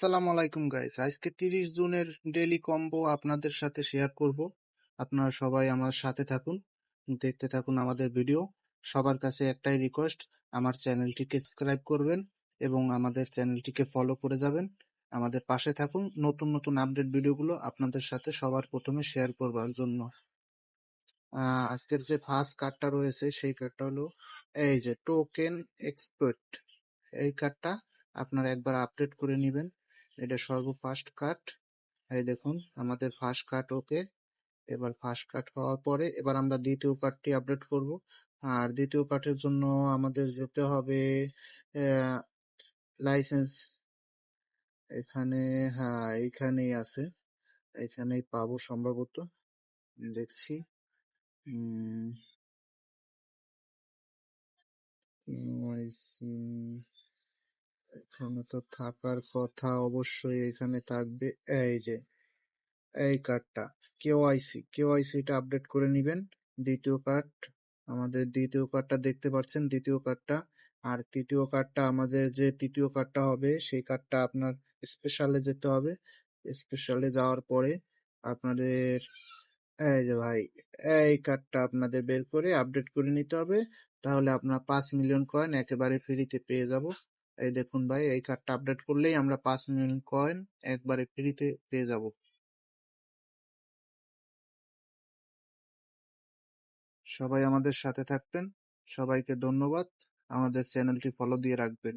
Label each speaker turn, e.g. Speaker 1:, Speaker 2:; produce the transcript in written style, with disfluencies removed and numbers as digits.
Speaker 1: আসসালামু আলাইকুম গাইস, আজকে 30 জুনের ডেইলি কম্বো আপনাদের সাথে শেয়ার করব। আপনারা সবাই আমার সাথে থাকুন, দেখতে থাকুন আমাদের ভিডিও। সবার কাছে একটাই রিকোয়েস্ট, আমার চ্যানেলটিকে সাবস্ক্রাইব করবেন এবং আমাদের চ্যানেলটিকে ফলো করে যাবেন। আমাদের পাশে থাকুন, নতুন নতুন আপডেট ভিডিওগুলো আপনাদের সাথে সবার প্রথমে শেয়ার করবার জন্য। আজকের যে ফার্স্ট কার্ডটা রয়েছে সেই কার্ডটা হলো এই যে টোকেন এক্সপার্ট। এই কার্ডটা আপনারা একবার আপডেট করে নেবেন। এটা সর্বফার্স্ট কার্ড। এই দেখুন আমাদের ফার্স্ট কার্ড ওকে। এবার ফার্স্ট কার্ড হওয়ার পরে এবার আমরা দ্বিতীয় কার্ডটি আপডেট করব। আর দ্বিতীয় কার্ডের জন্য আমাদের যেতে হবে লাইসেন্স। এখানে, হ্যাঁ এইখানেই আছে, এখানেই পাবো সম্ভবত, দেখছি। এখানে তো থাকার কথা, অবশ্যই এখানে থাকবে। এই যে এই কার্ডটা কেওয়াইসিটা আপডেট করে নেবেন। দ্বিতীয় কার্ড, আমাদের দ্বিতীয় কার্ডটা দেখতে পাচ্ছেন, দ্বিতীয় কার্ডটা। আর তৃতীয় কার্ডটা, আমাদের যে তৃতীয় কার্ডটা হবে সেই কার্ডটা আপনার স্পেশালে যেতে হবে। স্পেশালে যাওয়ার পরে আপনাদের এই যে ভাই, এই কার্ডটা আপনাদের বের করে আপডেট করে নিতে হবে। তাহলে আপনার 5 মিলিয়ন কয়েন একেবারে ফ্রিতে পেয়ে যাব। এই দেখুন ভাই, এই কার্ডটা আপডেট করলেই আমরা 5 মিলিয়ন কয়েন একবারে ফ্রিতে পেয়ে যাব। সবাই আমাদের সাথে থাকবেন, সবাইকে ধন্যবাদ। আমাদের চ্যানেলটি ফলো দিয়ে রাখবেন।